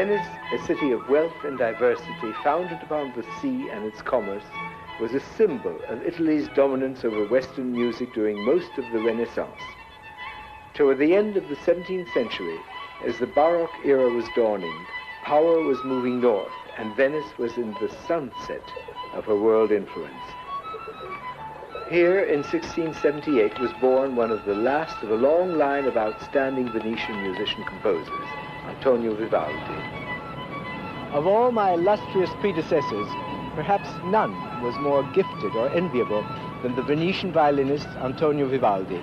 Venice, a city of wealth and diversity, founded upon the sea and its commerce, was a symbol of Italy's dominance over Western music during most of the Renaissance. Toward the end of the 17th century, as the Baroque era was dawning, power was moving north, and Venice was in the sunset of her world influence. Here, in 1678, was born one of the last of a long line of outstanding Venetian musician-composers, Antonio Vivaldi. Of all my illustrious predecessors, perhaps none was more gifted or enviable than the Venetian violinist Antonio Vivaldi.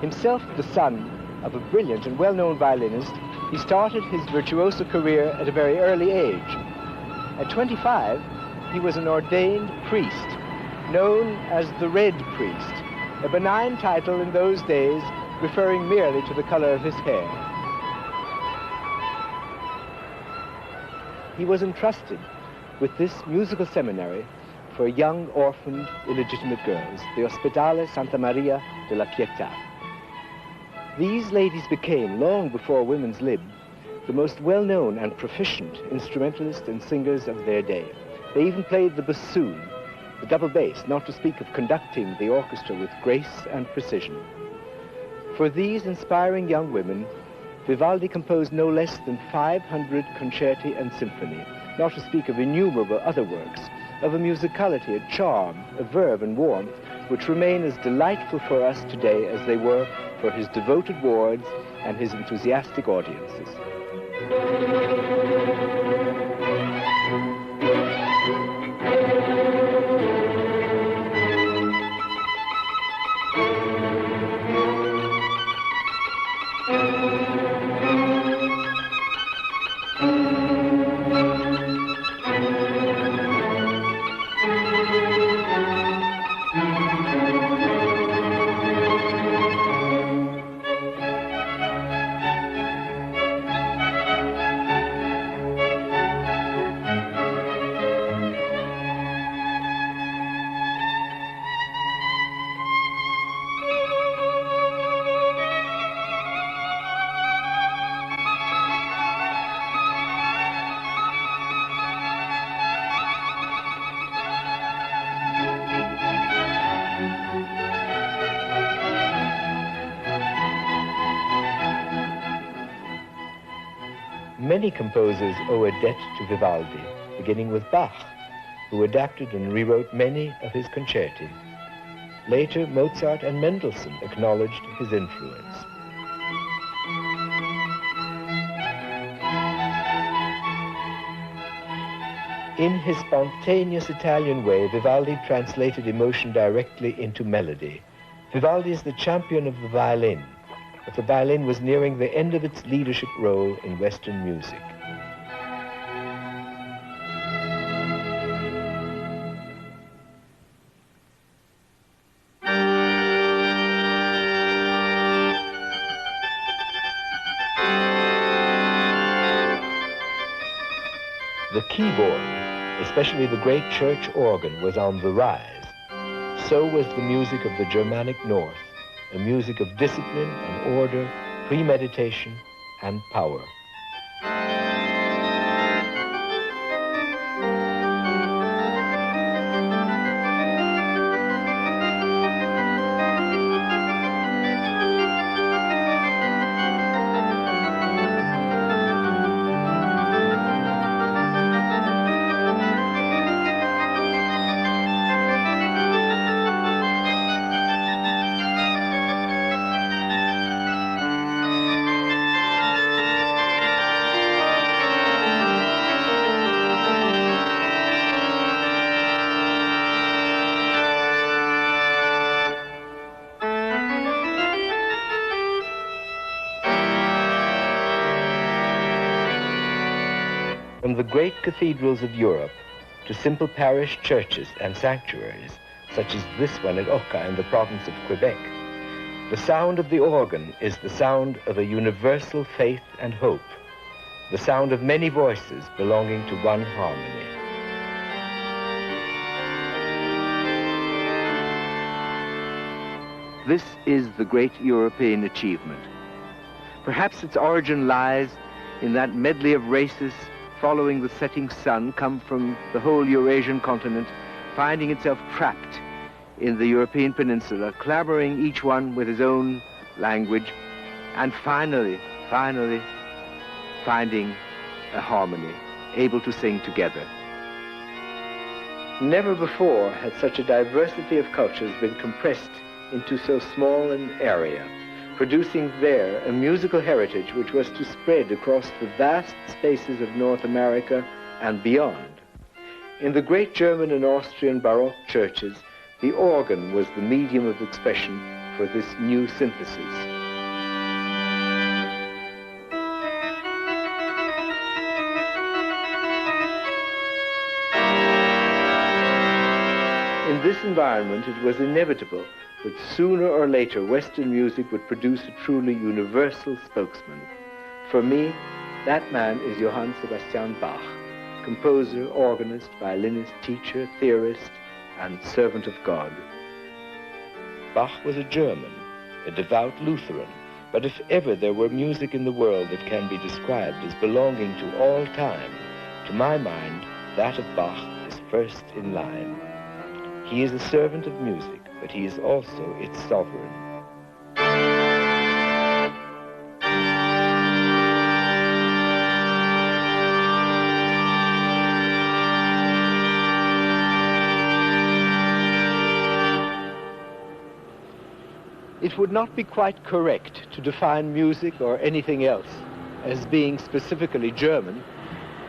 Himself the son of a brilliant and well-known violinist, he started his virtuoso career at a very early age. At 25, he was an ordained priest, known as the Red Priest, a benign title in those days referring merely to the color of his hair. He was entrusted with this musical seminary for young, orphaned, illegitimate girls, the Ospedale Santa Maria della Pietà. These ladies became, long before women's lib, the most well-known and proficient instrumentalists and singers of their day. They even played the bassoon, the double bass, not to speak of conducting the orchestra with grace and precision. For these inspiring young women, Vivaldi composed no less than 500 concerti and symphony, not to speak of innumerable other works, of a musicality, a charm, a verve and warmth, which remain as delightful for us today as they were for his devoted wards and his enthusiastic audiences. Many composers owe a debt to Vivaldi, beginning with Bach, who adapted and rewrote many of his concerti. Later, Mozart and Mendelssohn acknowledged his influence. In his spontaneous Italian way, Vivaldi translated emotion directly into melody. Vivaldi is the champion of the violin, but the violin was nearing the end of its leadership role in Western music. The keyboard, especially the great church organ, was on the rise. So was the music of the Germanic North, a music of discipline and order, premeditation and power. From the great cathedrals of Europe to simple parish churches and sanctuaries, such as this one at Oka in the province of Quebec, the sound of the organ is the sound of a universal faith and hope, the sound of many voices belonging to one harmony. This is the great European achievement. Perhaps its origin lies in that medley of races, following the setting sun come from the whole Eurasian continent, finding itself trapped in the European peninsula, collaborating each one with his own language, and finally finding a harmony, able to sing together. Never before had such a diversity of cultures been compressed into so small an area, producing there a musical heritage which was to spread across the vast spaces of North America and beyond. In the great German and Austrian Baroque churches, the organ was the medium of expression for this new synthesis. In this environment, it was inevitable that sooner or later Western music would produce a truly universal spokesman. For me, that man is Johann Sebastian Bach, composer, organist, violinist, teacher, theorist, and servant of God. Bach was a German, a devout Lutheran, but if ever there were music in the world that can be described as belonging to all time, to my mind, that of Bach is first in line. He is a servant of music, but he is also its sovereign. It would not be quite correct to define music or anything else as being specifically German,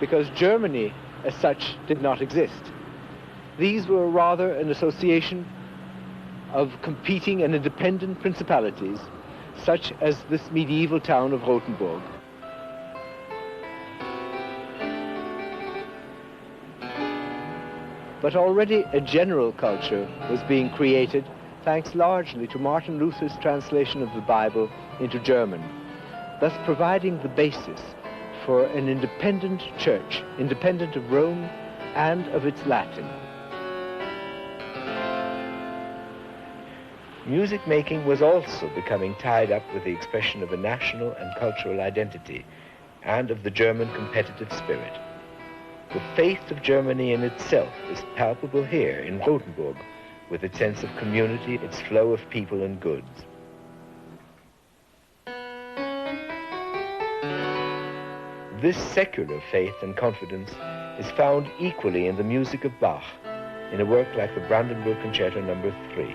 because Germany as such did not exist. These were rather an association of competing and independent principalities, such as this medieval town of Rothenburg. But already a general culture was being created, thanks largely to Martin Luther's translation of the Bible into German, thus providing the basis for an independent church, independent of Rome and of its Latin. Music making was also becoming tied up with the expression of a national and cultural identity and of the German competitive spirit. The faith of Germany in itself is palpable here in Rothenburg, with its sense of community, its flow of people and goods. This secular faith and confidence is found equally in the music of Bach, in a work like the Brandenburg Concerto No. 3.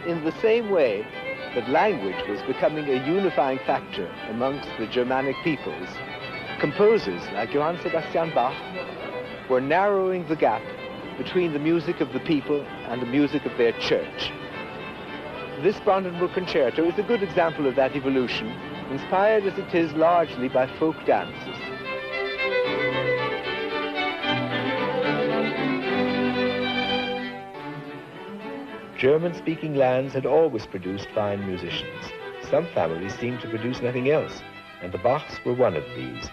In the same way that language was becoming a unifying factor amongst the Germanic peoples, composers like Johann Sebastian Bach were narrowing the gap between the music of the people and the music of their church. This Brandenburg Concerto is a good example of that evolution, inspired as it is largely by folk dances. German-speaking lands had always produced fine musicians. Some families seemed to produce nothing else, and the Bachs were one of these.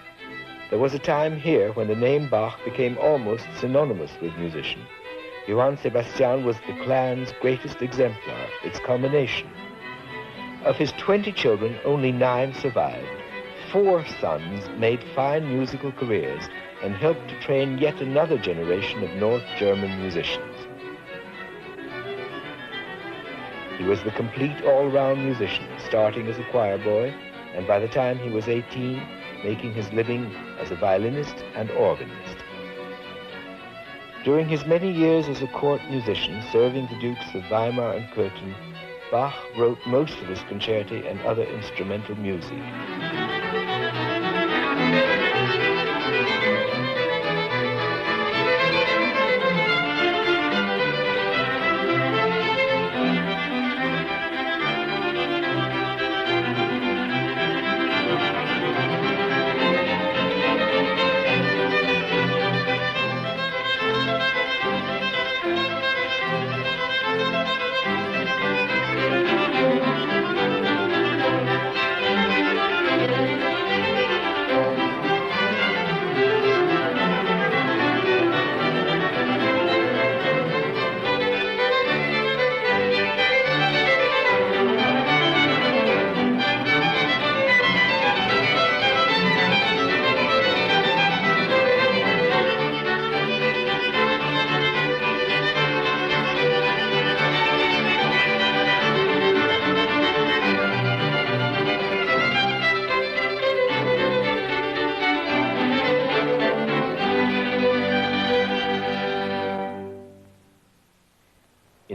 There was a time here when the name Bach became almost synonymous with musician. Johann Sebastian was the clan's greatest exemplar, its culmination. Of his 20 children, only 9 survived. 4 sons made fine musical careers and helped to train yet another generation of North German musicians. He was the complete all-round musician, starting as a choir boy, and by the time he was 18, making his living as a violinist and organist. During his many years as a court musician, serving the Dukes of Weimar and Cöthen, Bach wrote most of his concerti and other instrumental music.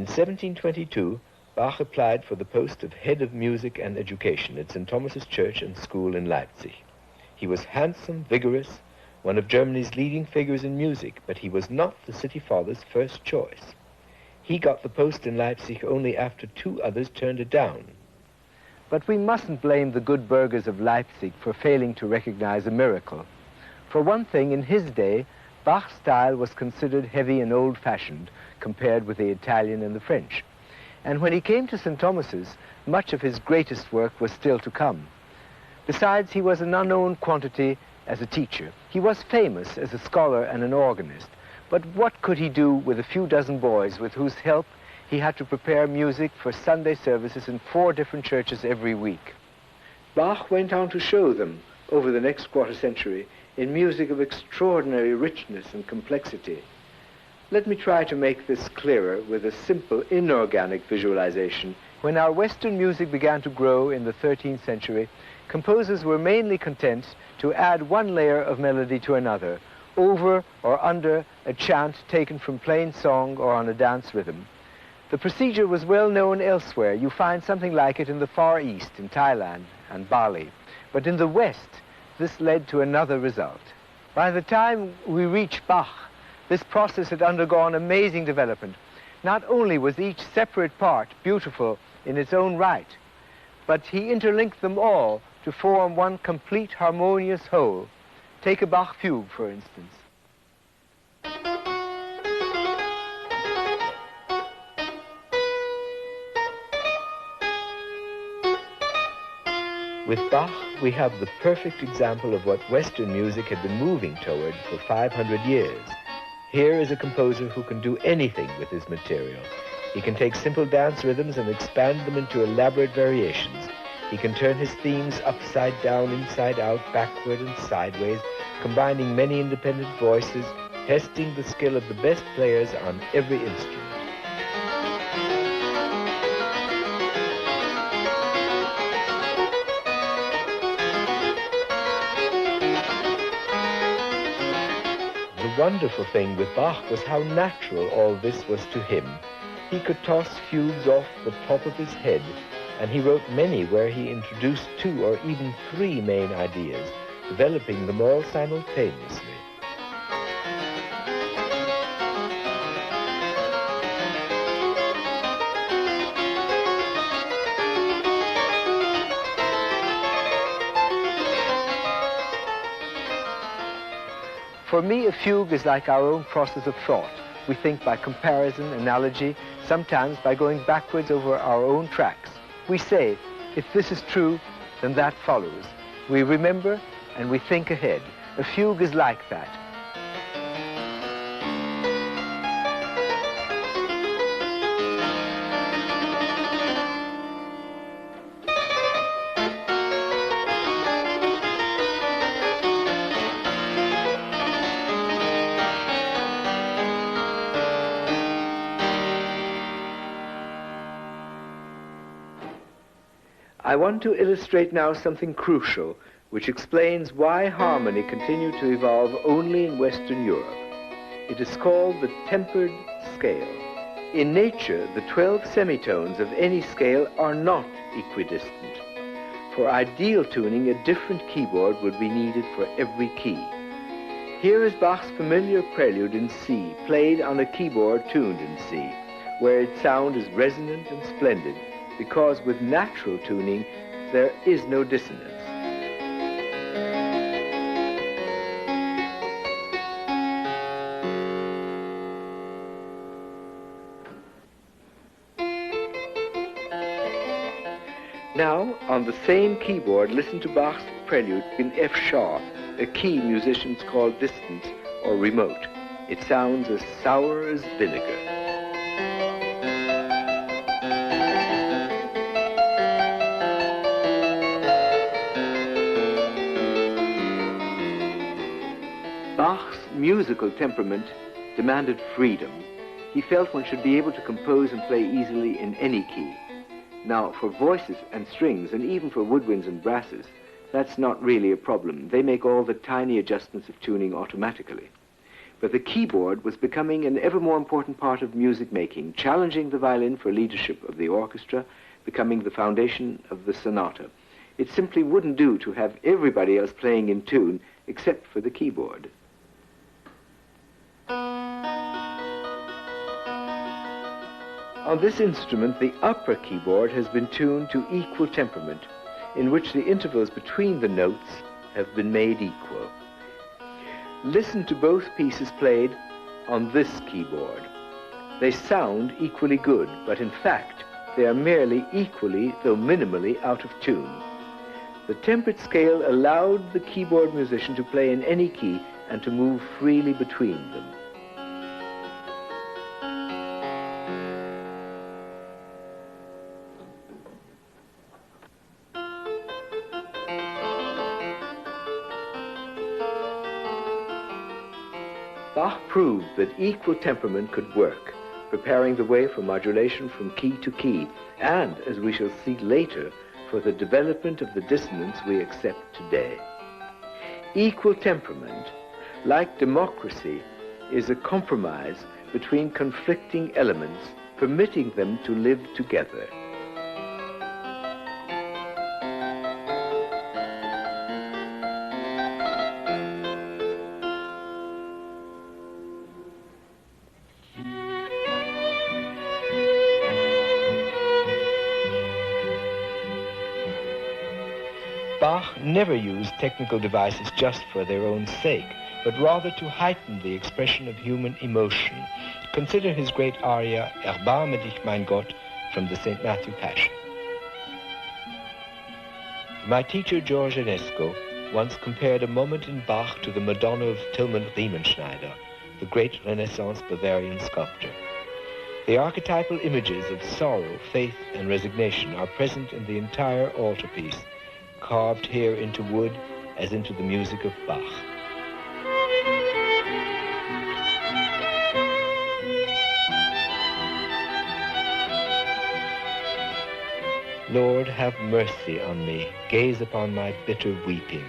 In 1722, Bach applied for the post of head of music and education at St. Thomas's Church and School in Leipzig. He was handsome, vigorous, one of Germany's leading figures in music, but he was not the city father's first choice. He got the post in Leipzig only after 2 others turned it down. But we mustn't blame the good burghers of Leipzig for failing to recognize a miracle. For one thing, in his day, Bach's style was considered heavy and old-fashioned compared with the Italian and the French. And when he came to St. Thomas's, much of his greatest work was still to come. Besides, he was an unknown quantity as a teacher. He was famous as a scholar and an organist, but what could he do with a few dozen boys with whose help he had to prepare music for Sunday services in 4 different churches every week? Bach went on to show them, over the next quarter century, in music of extraordinary richness and complexity. Let me try to make this clearer with a simple inorganic visualization. When our Western music began to grow in the 13th century, composers were mainly content to add one layer of melody to another, over or under a chant taken from plain song or on a dance rhythm. The procedure was well known elsewhere. You find something like it in the Far East, in Thailand and Bali. But in the West, this led to another result. By the time we reach Bach, this process had undergone amazing development. Not only was each separate part beautiful in its own right, but he interlinked them all to form one complete harmonious whole. Take a Bach fugue, for instance. With Bach, we have the perfect example of what Western music had been moving toward for 500 years. Here is a composer who can do anything with his material. He can take simple dance rhythms and expand them into elaborate variations. He can turn his themes upside down, inside out, backward and sideways, combining many independent voices, testing the skill of the best players on every instrument. The wonderful thing with Bach was how natural all this was to him. He could toss fugues off the top of his head, and he wrote many where he introduced 2 or even 3 main ideas, developing them all simultaneously. For me, a fugue is like our own process of thought. We think by comparison, analogy, sometimes by going backwards over our own tracks. We say, if this is true, then that follows. We remember and we think ahead. A fugue is like that. I want to illustrate now something crucial, which explains why harmony continued to evolve only in Western Europe. It is called the tempered scale. In nature, the 12 semitones of any scale are not equidistant. For ideal tuning, a different keyboard would be needed for every key. Here is Bach's familiar prelude in C, played on a keyboard tuned in C, where its sound is resonant and splendid, because with natural tuning, there is no dissonance. Now, on the same keyboard, listen to Bach's prelude in F sharp, a key musicians call distant or remote. It sounds as sour as vinegar. Bach's musical temperament demanded freedom. He felt one should be able to compose and play easily in any key. Now, for voices and strings, and even for woodwinds and brasses, that's not really a problem. They make all the tiny adjustments of tuning automatically. But the keyboard was becoming an ever more important part of music making, challenging the violin for leadership of the orchestra, becoming the foundation of the sonata. It simply wouldn't do to have everybody else playing in tune except for the keyboard. On this instrument, the upper keyboard has been tuned to equal temperament, in which the intervals between the notes have been made equal. Listen to both pieces played on this keyboard. They sound equally good, but in fact, they are merely equally, though minimally, out of tune. The tempered scale allowed the keyboard musician to play in any key and to move freely between them. Bach proved that equal temperament could work, preparing the way for modulation from key to key, and, as we shall see later, for the development of the dissonance we accept today. Equal temperament, like democracy, is a compromise between conflicting elements, permitting them to live together. Bach never used technical devices just for their own sake, but rather to heighten the expression of human emotion. Consider his great aria, Erbarme dich, mein Gott, from the St. Matthew Passion. My teacher, George Enesco, once compared a moment in Bach to the Madonna of Tilman Riemenschneider, the great Renaissance Bavarian sculptor. The archetypal images of sorrow, faith, and resignation are present in the entire altarpiece, carved here into wood as into the music of Bach. Lord, have mercy on me. Gaze upon my bitter weeping.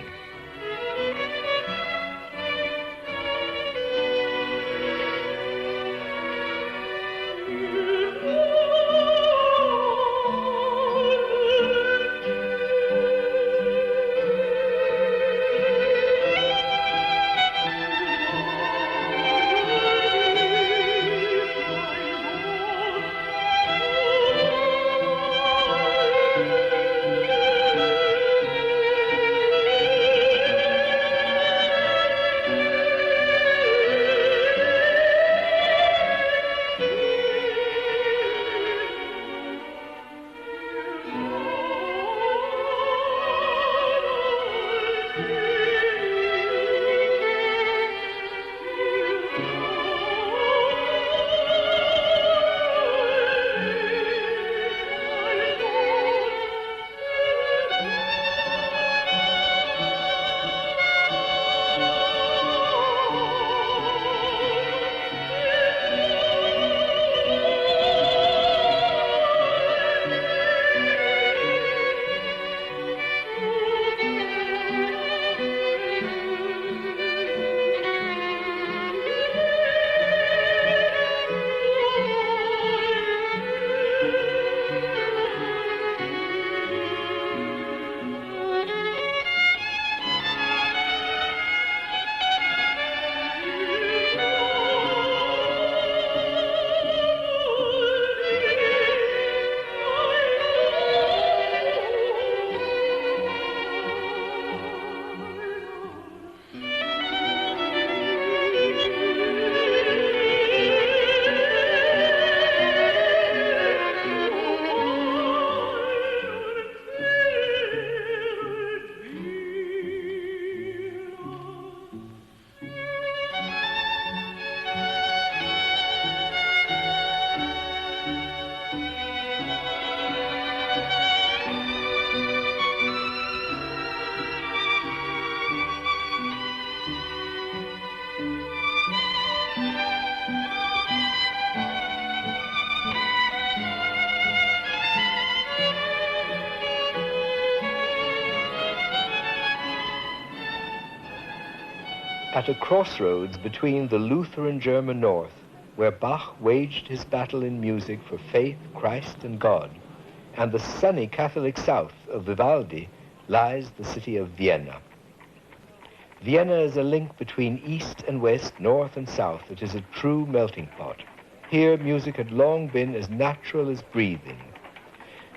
At a crossroads between the Lutheran German north, where Bach waged his battle in music for faith, Christ, and God, and the sunny Catholic south of Vivaldi, lies the city of Vienna. Vienna is a link between east and west, north and south. It is a true melting pot. Here, music had long been as natural as breathing.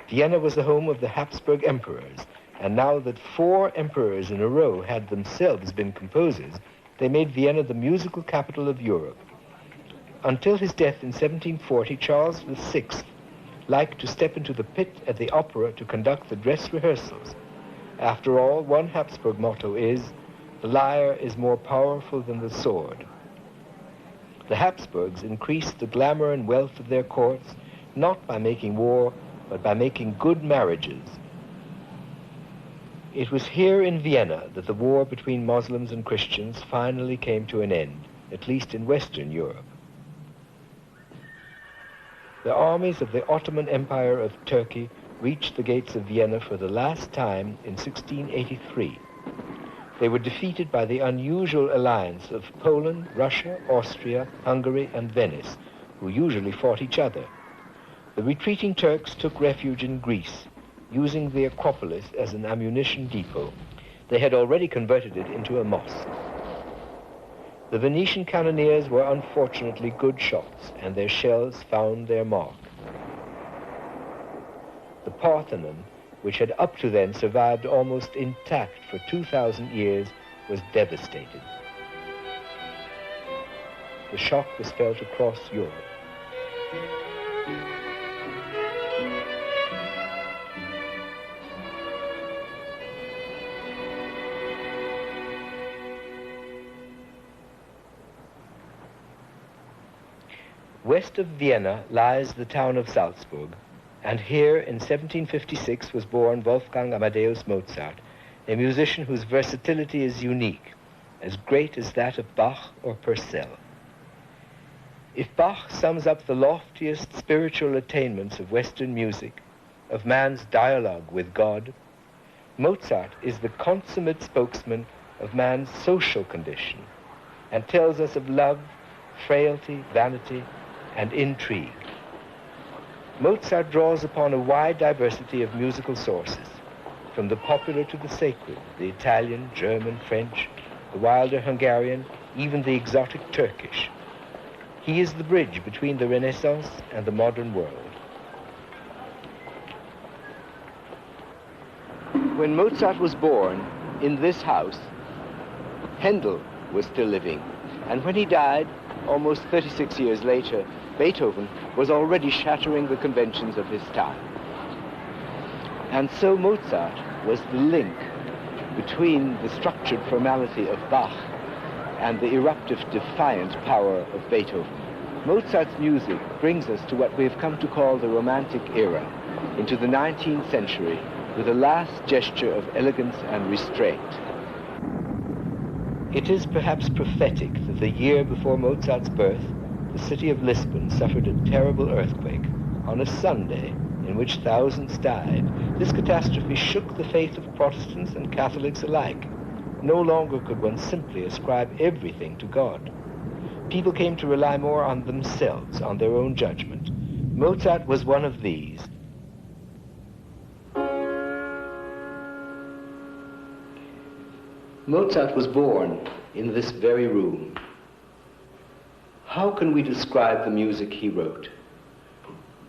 Vienna was the home of the Habsburg emperors, and now that 4 emperors in a row had themselves been composers, they made Vienna the musical capital of Europe. Until his death in 1740, Charles VI liked to step into the pit at the opera to conduct the dress rehearsals. After all, one Habsburg motto is, "The lyre is more powerful than the sword." The Habsburgs increased the glamour and wealth of their courts, not by making war, but by making good marriages. It was here in Vienna that the war between Muslims and Christians finally came to an end, at least in Western Europe. The armies of the Ottoman Empire of Turkey reached the gates of Vienna for the last time in 1683. They were defeated by the unusual alliance of Poland, Russia, Austria, Hungary, and Venice, who usually fought each other. The retreating Turks took refuge in Greece, using the Acropolis as an ammunition depot. They had already converted it into a mosque. The Venetian cannoneers were unfortunately good shots, and their shells found their mark. The Parthenon, which had up to then survived almost intact for 2,000 years, was devastated. The shock was felt across Europe. West of Vienna lies the town of Salzburg, and here in 1756 was born Wolfgang Amadeus Mozart, a musician whose versatility is unique, as great as that of Bach or Purcell. If Bach sums up the loftiest spiritual attainments of Western music, of man's dialogue with God, Mozart is the consummate spokesman of man's social condition and tells us of love, frailty, vanity, and intrigue. Mozart draws upon a wide diversity of musical sources, from the popular to the sacred, the Italian, German, French, the wilder Hungarian, even the exotic Turkish. He is the bridge between the Renaissance and the modern world. When Mozart was born in this house, Handel was still living, and when he died, almost 36 years later, Beethoven was already shattering the conventions of his time. And so Mozart was the link between the structured formality of Bach and the eruptive, defiant power of Beethoven. Mozart's music brings us to what we've come to call the Romantic era, into the 19th century, with a last gesture of elegance and restraint. It is perhaps prophetic that the year before Mozart's birth, the city of Lisbon suffered a terrible earthquake on a Sunday in which thousands died. This catastrophe shook the faith of Protestants and Catholics alike. No longer could one simply ascribe everything to God. People came to rely more on themselves, on their own judgment. Mozart was one of these. Mozart was born in this very room. How can we describe the music he wrote?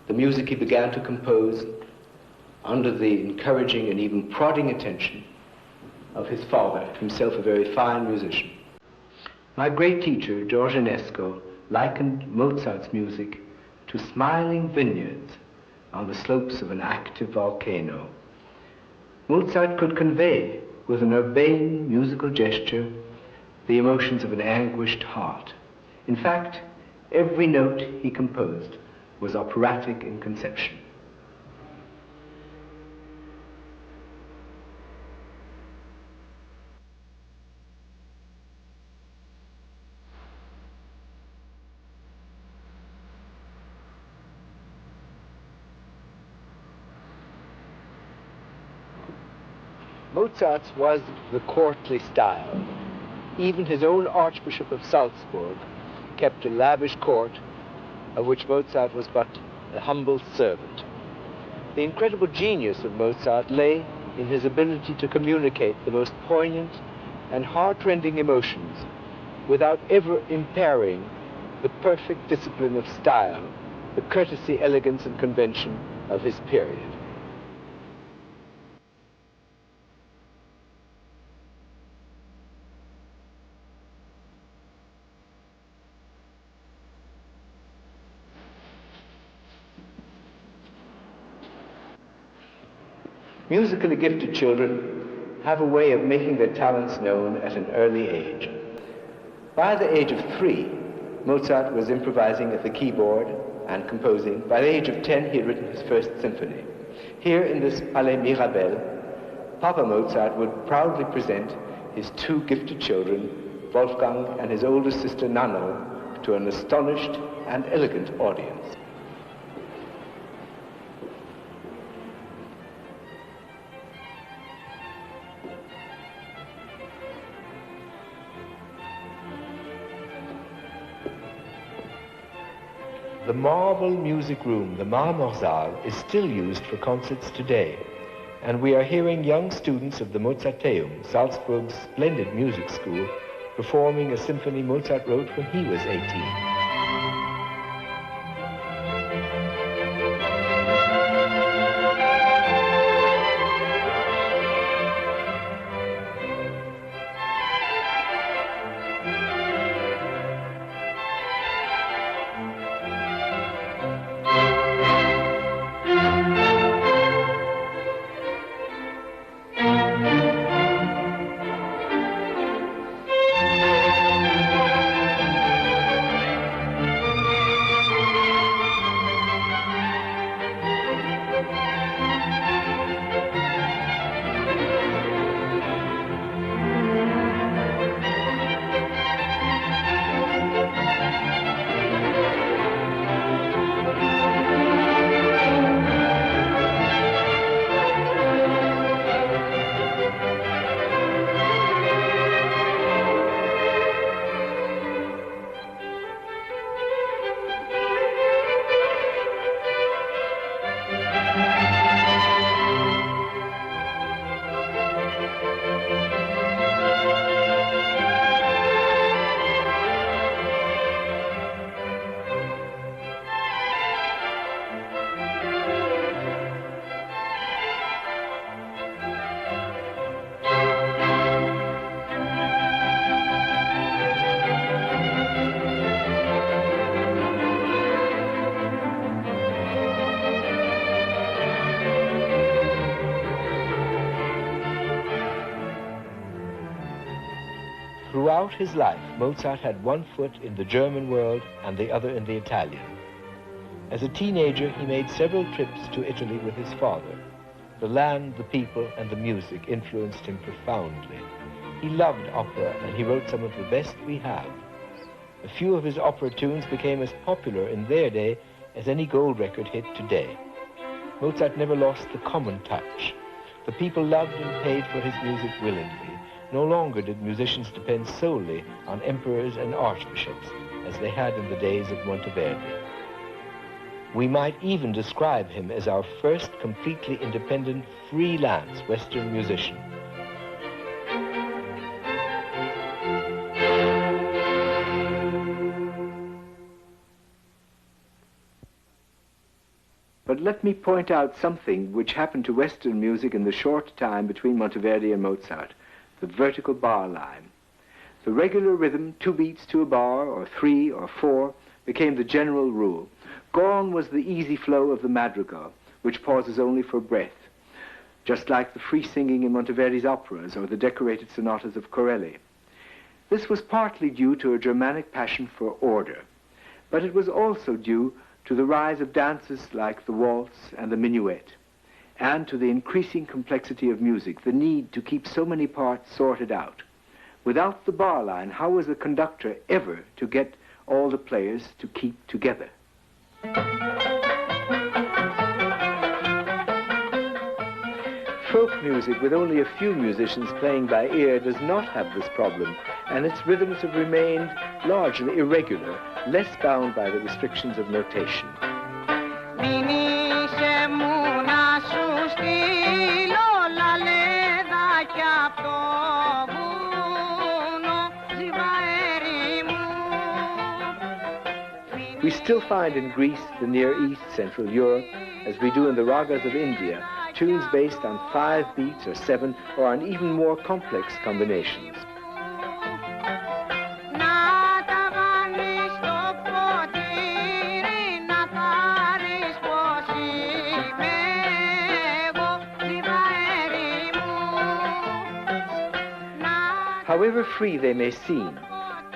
The music he began to compose under the encouraging and even prodding attention of his father, himself a very fine musician. My great teacher, George Enesco, likened Mozart's music to smiling vineyards on the slopes of an active volcano. Mozart could convey with an urbane musical gesture the emotions of an anguished heart. In fact, every note he composed was operatic in conception. Mozart's was the courtly style. Even his own Archbishop of Salzburg kept a lavish court, of which Mozart was but a humble servant. The incredible genius of Mozart lay in his ability to communicate the most poignant and heart-rending emotions without ever impairing the perfect discipline of style, the courtesy, elegance, and convention of his period. Musically gifted children have a way of making their talents known at an early age. By the age of 3, Mozart was improvising at the keyboard and composing. By the age of 10, he had written his first symphony. Here in this Palais Mirabel, Papa Mozart would proudly present his 2 gifted children, Wolfgang and his older sister Nanno, to an astonished and elegant audience. The marble music room, the Marmorsaal, is still used for concerts today, and we are hearing young students of the Mozarteum, Salzburg's splendid music school, performing a symphony Mozart wrote when he was 18. Throughout his life, Mozart had one foot in the German world and the other in the Italian. As a teenager, he made several trips to Italy with his father. The land, the people, and the music influenced him profoundly. He loved opera, and he wrote some of the best we have. A few of his opera tunes became as popular in their day as any gold record hit today. Mozart never lost the common touch. The people loved and paid for his music willingly. No longer did musicians depend solely on emperors and archbishops, as they had in the days of Monteverdi. We might even describe him as our first completely independent, freelance Western musician. But let me point out something which happened to Western music in the short time between Monteverdi and Mozart. The vertical bar line. The regular rhythm, 2 beats to a bar, or 3 or 4, became the general rule. Gone was the easy flow of the madrigal, which pauses only for breath, just like the free singing in Monteverdi's operas or the decorated sonatas of Corelli. This was partly due to a Germanic passion for order, but it was also due to the rise of dances like the waltz and the minuet, and to the increasing complexity of music, the need to keep so many parts sorted out. Without the bar line, how was the conductor ever to get all the players to keep together? Folk music with only a few musicians playing by ear does not have this problem, and its rhythms have remained largely irregular, less bound by the restrictions of notation. We still find in Greece, the Near East, Central Europe, as we do in the ragas of India, tunes based on 5 beats or 7 or on even more complex combinations. However free they may seem,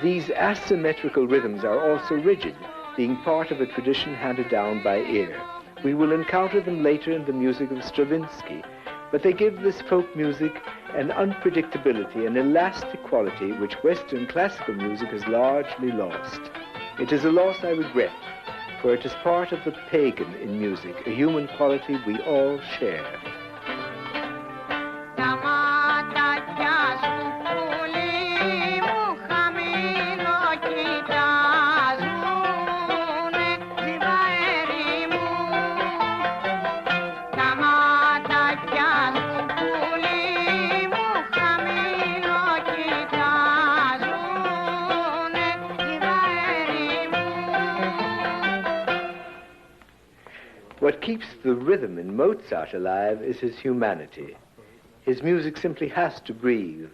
these asymmetrical rhythms are also rigid, being part of a tradition handed down by ear. We will encounter them later in the music of Stravinsky, but they give this folk music an unpredictability, an elastic quality which Western classical music has largely lost. It is a loss I regret, for it is part of the pagan in music, a human quality we all share. What keeps the rhythm in Mozart alive is his humanity. His music simply has to breathe.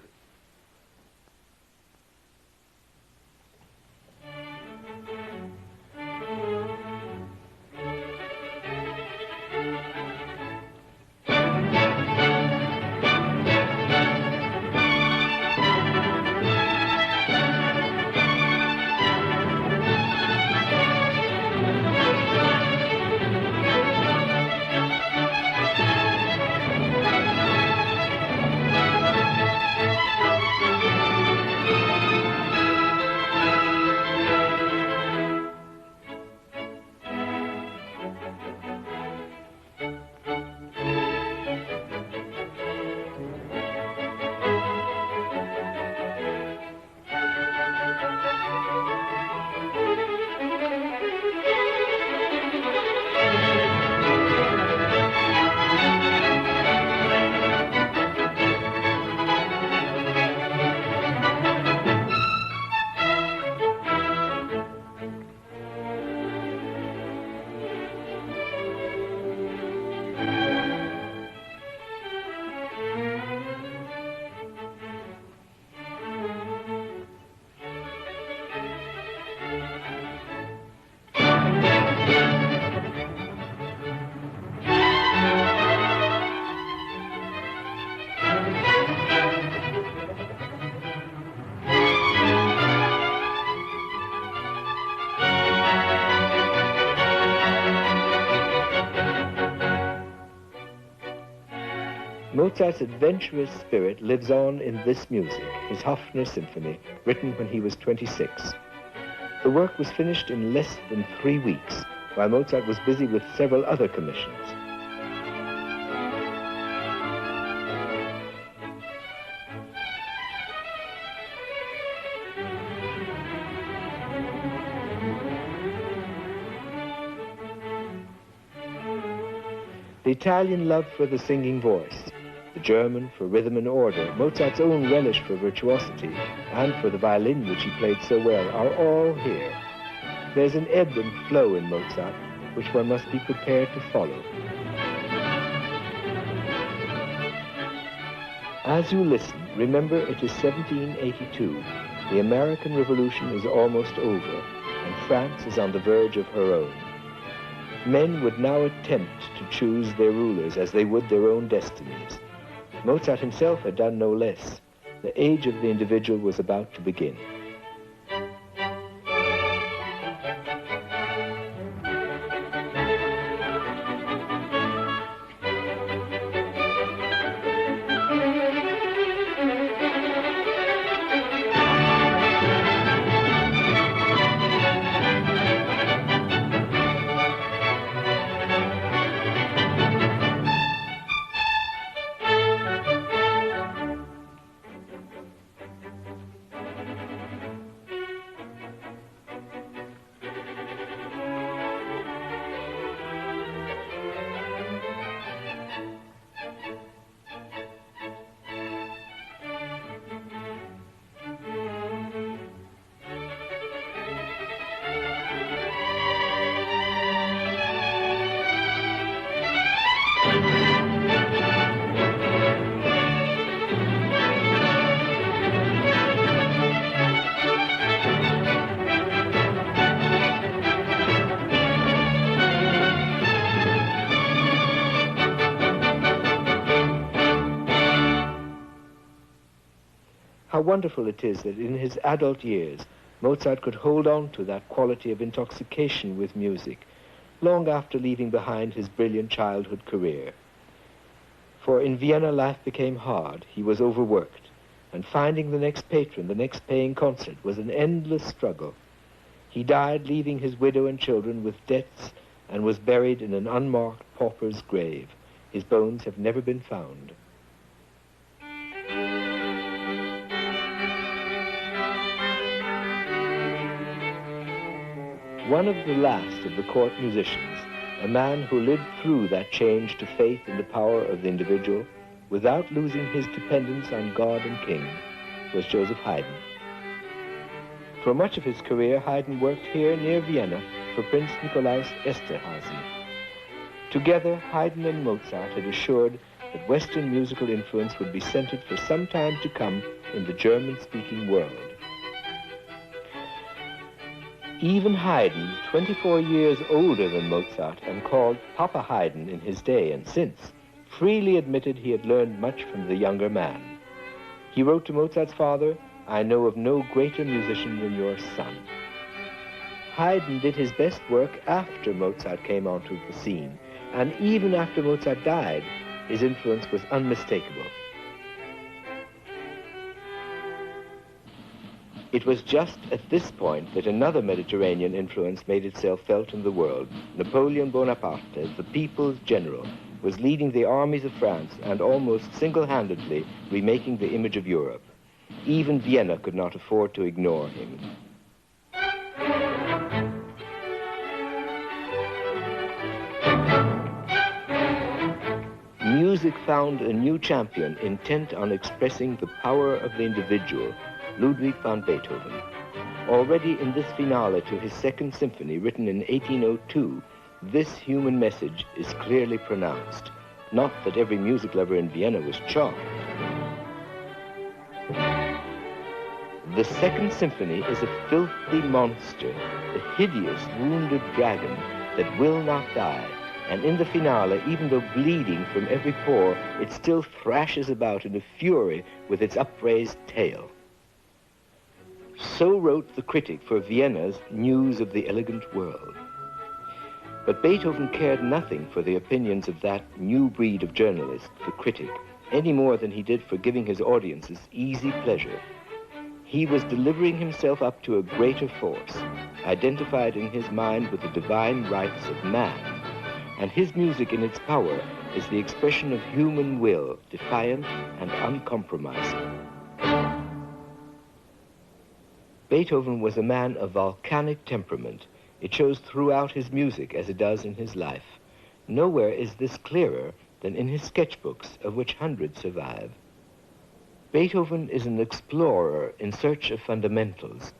Mozart's adventurous spirit lives on in this music, his Hofner Symphony, written when he was 26. The work was finished in less than 3 weeks, while Mozart was busy with several other commissions. The Italian love for the singing voice, the German for rhythm and order, Mozart's own relish for virtuosity, and for the violin which he played so well are all here. There's an ebb and flow in Mozart which one must be prepared to follow. As you listen, remember it is 1782. The American Revolution is almost over, and France is on the verge of her own. Men would now attempt to choose their rulers as they would their own destinies. Mozart himself had done no less. The age of the individual was about to begin. How wonderful it is that in his adult years, Mozart could hold on to that quality of intoxication with music, long after leaving behind his brilliant childhood career. For in Vienna life became hard, he was overworked, and finding the next patron, the next paying concert, was an endless struggle. He died leaving his widow and children with debts and was buried in an unmarked pauper's grave. His bones have never been found. One of the last of the court musicians, a man who lived through that change to faith in the power of the individual without losing his dependence on God and King, was Joseph Haydn. For much of his career, Haydn worked here near Vienna for Prince Nikolaus Esterházy. Together, Haydn and Mozart had assured that Western musical influence would be centered for some time to come in the German-speaking world. Even Haydn, 24 years older than Mozart and called Papa Haydn in his day and since, freely admitted he had learned much from the younger man. He wrote to Mozart's father, "I know of no greater musician than your son." Haydn did his best work after Mozart came onto the scene, and even after Mozart died, his influence was unmistakable. It was just at this point that another Mediterranean influence made itself felt in the world. Napoleon Bonaparte, the people's general, was leading the armies of France and almost single-handedly remaking the image of Europe. Even Vienna could not afford to ignore him. Music found a new champion intent on expressing the power of the individual, Ludwig van Beethoven. Already in this finale to his Second Symphony, written in 1802, this human message is clearly pronounced. Not that every music lover in Vienna was charmed. The Second Symphony is a filthy monster, a hideous, wounded dragon that will not die. And in the finale, even though bleeding from every pore, it still thrashes about in a fury with its upraised tail. So wrote the critic for Vienna's News of the Elegant World. But Beethoven cared nothing for the opinions of that new breed of journalist, the critic, any more than he did for giving his audiences easy pleasure. He was delivering himself up to a greater force, identified in his mind with the divine rights of man. And his music in its power is the expression of human will, defiant and uncompromising. Beethoven was a man of volcanic temperament. It shows throughout his music as it does in his life. Nowhere is this clearer than in his sketchbooks, of which hundreds survive. Beethoven is an explorer in search of fundamentals.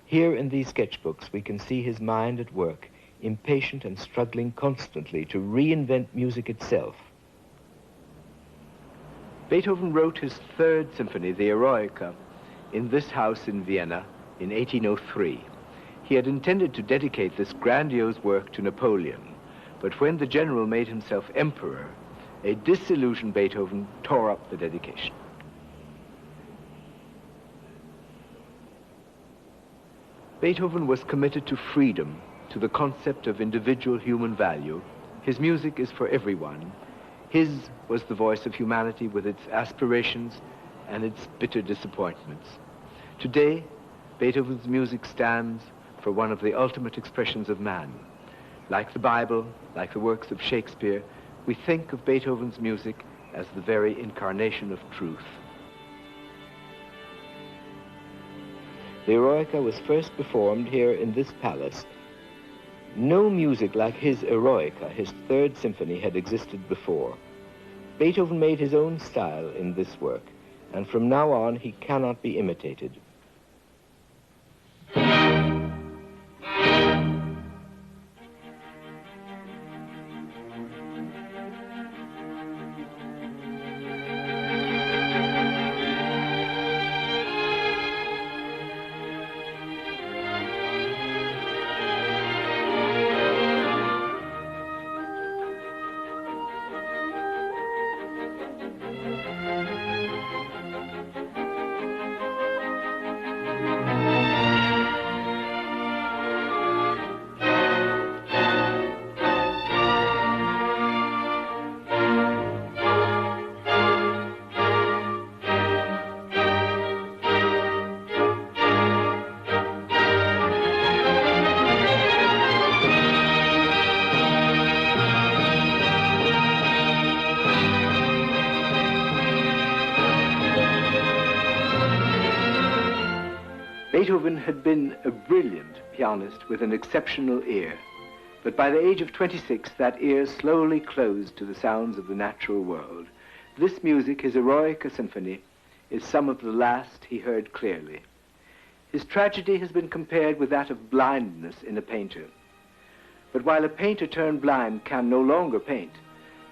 Here in these sketchbooks we can see his mind at work, impatient and struggling constantly to reinvent music itself. Beethoven wrote his Third Symphony, the Eroica, in this house in Vienna in 1803. He had intended to dedicate this grandiose work to Napoleon, but when the general made himself emperor, a disillusioned Beethoven tore up the dedication. Beethoven was committed to freedom, to the concept of individual human value. His music is for everyone. His was the voice of humanity with its aspirations and its bitter disappointments. Today, Beethoven's music stands for one of the ultimate expressions of man. Like the Bible, like the works of Shakespeare, we think of Beethoven's music as the very incarnation of truth. The Eroica was first performed here in this palace. No music like his Eroica, his Third Symphony, had existed before. Beethoven made his own style in this work, and from now on he cannot be imitated. Beethoven had been a brilliant pianist with an exceptional ear, but by the age of 26, that ear slowly closed to the sounds of the natural world. This music, his Eroica Symphony, is some of the last he heard clearly. His tragedy has been compared with that of blindness in a painter. But while a painter turned blind can no longer paint,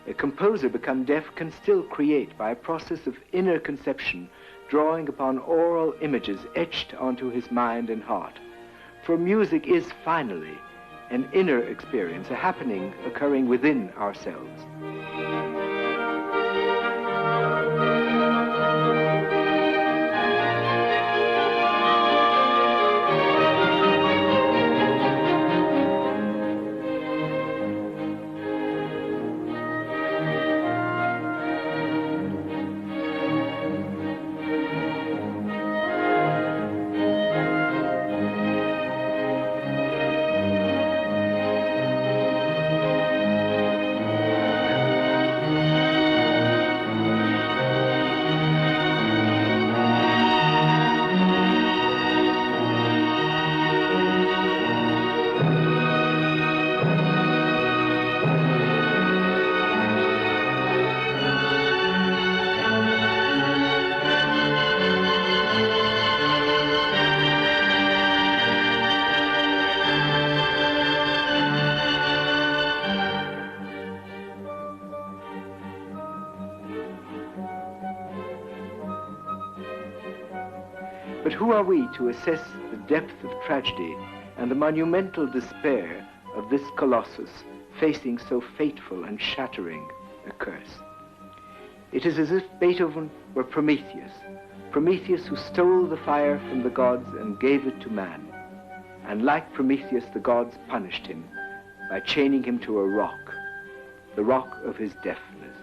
a composer become deaf can still create by a process of inner conception, drawing upon oral images etched onto his mind and heart. For music is finally an inner experience, a happening occurring within ourselves. But who are we to assess the depth of tragedy and the monumental despair of this colossus facing so fateful and shattering a curse? It is as if Beethoven were Prometheus, Prometheus who stole the fire from the gods and gave it to man. And like Prometheus, the gods punished him by chaining him to a rock, the rock of his deafness.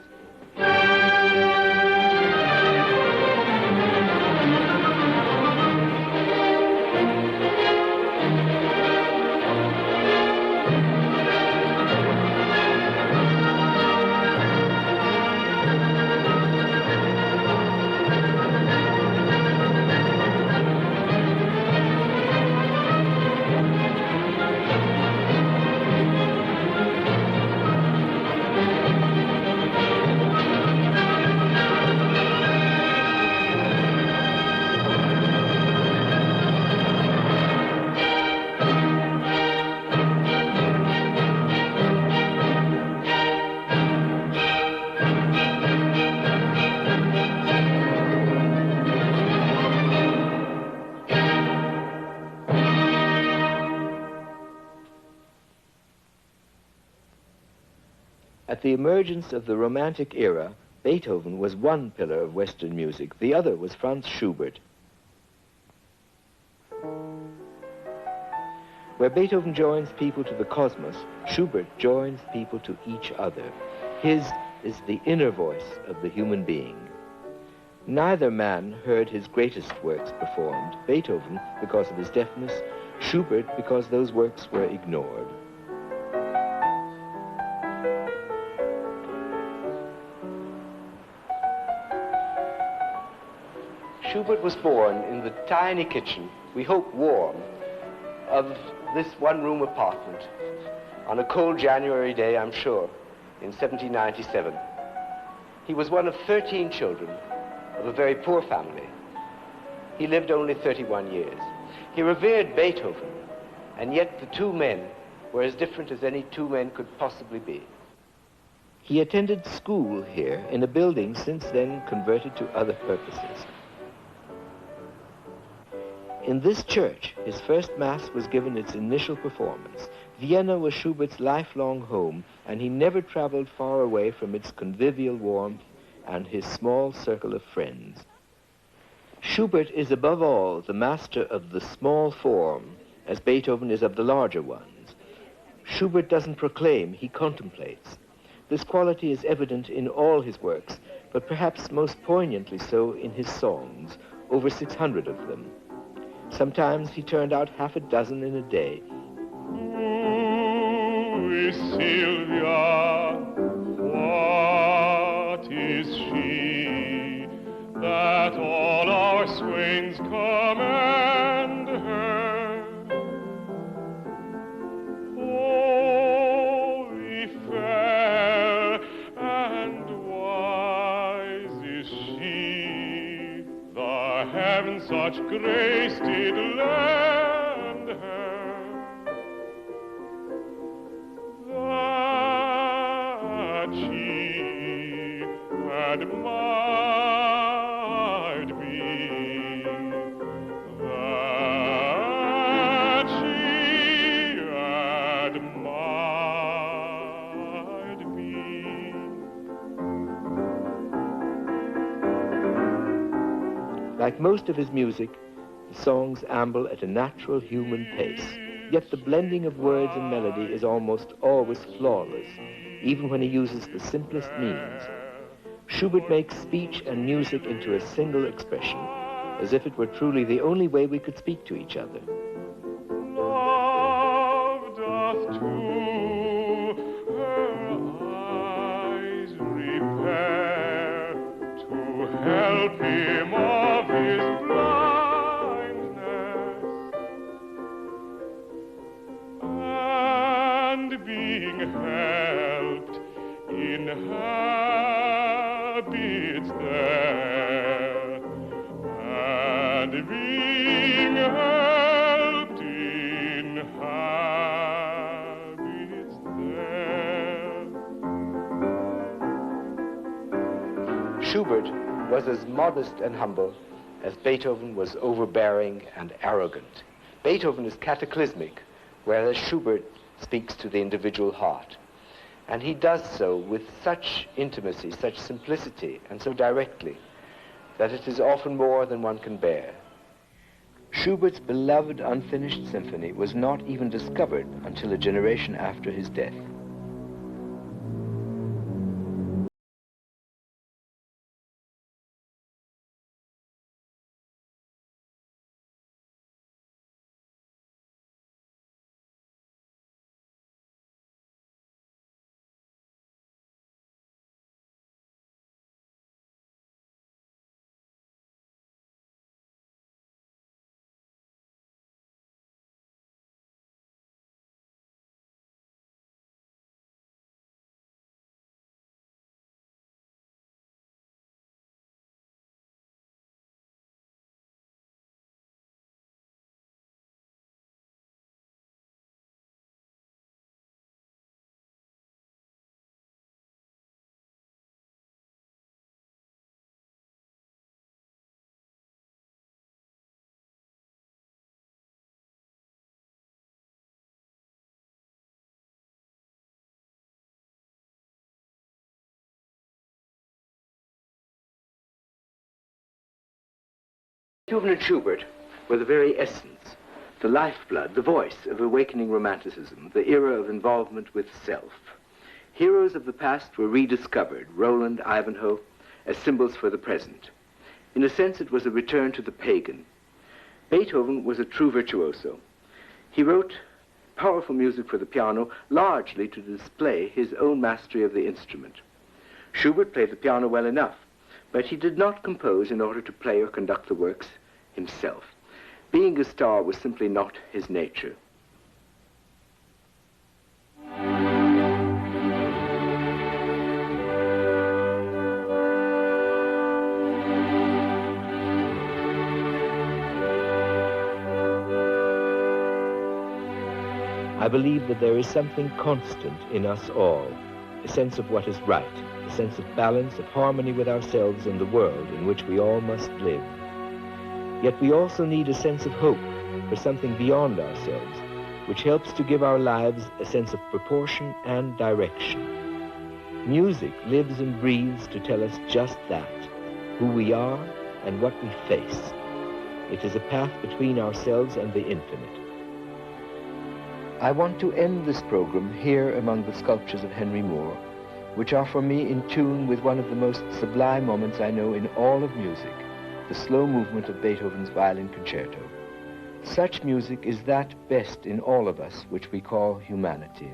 At the emergence of the Romantic era, Beethoven was one pillar of Western music. The other was Franz Schubert. Where Beethoven joins people to the cosmos, Schubert joins people to each other. His is the inner voice of the human being. Neither man heard his greatest works performed, Beethoven because of his deafness, Schubert because those works were ignored. Schubert was born in the tiny kitchen, we hope warm, of this one-room apartment on a cold January day, I'm sure, in 1797. He was one of 13 children of a very poor family. He lived only 31 years. He revered Beethoven, and yet the two men were as different as any two men could possibly be. He attended school here in a building since then converted to other purposes. In this church, his first Mass was given its initial performance. Vienna was Schubert's lifelong home, and he never traveled far away from its convivial warmth and his small circle of friends. Schubert is above all the master of the small form, as Beethoven is of the larger ones. Schubert doesn't proclaim, he contemplates. This quality is evident in all his works, but perhaps most poignantly so in his songs, over 600 of them. Sometimes he turned out half a dozen in a day. Who is Sylvia? What is she? That all our swains commend such grace did lend her, that she admired me, that she admired me. Like most of his music, the songs amble at a natural human pace. Yet the blending of words and melody is almost always flawless, even when he uses the simplest means. Schubert makes speech and music into a single expression, as if it were truly the only way we could speak to each other. Love doth to her eyes repair, to help him of his blindness, and being helped inhabits there, and being helped inhabits there. Schubert was as modest and humble as Beethoven was overbearing and arrogant. Beethoven is cataclysmic, whereas Schubert speaks to the individual heart. And he does so with such intimacy, such simplicity, and so directly, that it is often more than one can bear. Schubert's beloved unfinished symphony was not even discovered until a generation after his death. Beethoven and Schubert were the very essence, the lifeblood, the voice of awakening romanticism, the era of involvement with self. Heroes of the past were rediscovered, Roland, Ivanhoe, as symbols for the present. In a sense, it was a return to the pagan. Beethoven was a true virtuoso. He wrote powerful music for the piano, largely to display his own mastery of the instrument. Schubert played the piano well enough, but he did not compose in order to play or conduct the works himself. Being a star was simply not his nature. I believe that there is something constant in us all, a sense of what is right, a sense of balance, of harmony with ourselves and the world in which we all must live. Yet we also need a sense of hope for something beyond ourselves, which helps to give our lives a sense of proportion and direction. Music lives and breathes to tell us just that, who we are and what we face. It is a path between ourselves and the infinite. I want to end this program here among the sculptures of Henry Moore, which are for me in tune with one of the most sublime moments I know in all of music, the slow movement of Beethoven's violin concerto. Such music is that best in all of us which we call humanity.